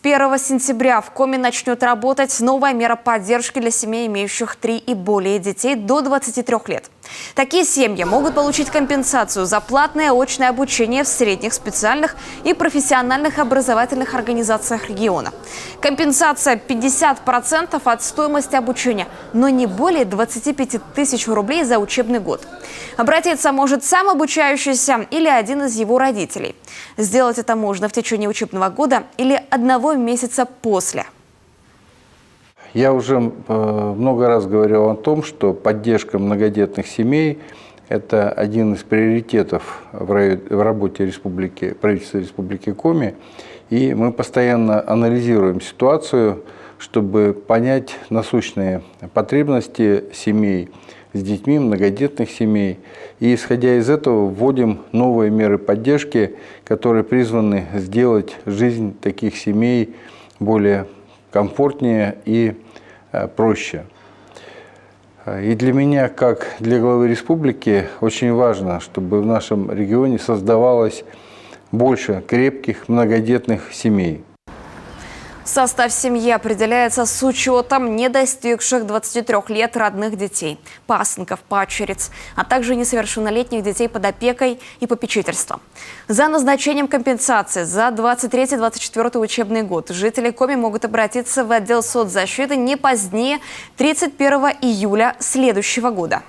1 сентября в Коми начнет работать новая мера поддержки для семей, имеющих 3 и более детей до 23 лет. Такие семьи могут получить компенсацию за платное очное обучение в средних, специальных и профессиональных образовательных организациях региона. Компенсация 50% от стоимости обучения, но не более 25 тысяч рублей за учебный год. Обратиться может сам обучающийся или один из его родителей. Сделать это можно в течение учебного года или 1 месяца после. Я уже много раз говорил о том, что поддержка многодетных семей – это один из приоритетов в работе правительства Республики Коми. И мы постоянно анализируем ситуацию, чтобы понять насущные потребности семей с детьми, многодетных семей. И исходя из этого вводим новые меры поддержки, которые призваны сделать жизнь таких семей более комфортнее и проще. И для меня, как для главы республики, очень важно, чтобы в нашем регионе создавалось больше крепких многодетных семей. Состав семьи определяется с учетом не достигших 23 лет родных детей, пасынков, падчериц, а также несовершеннолетних детей под опекой и попечительством. За назначением компенсации за 23-24 учебный год жители Коми могут обратиться в отдел соцзащиты не позднее 31 июля следующего года.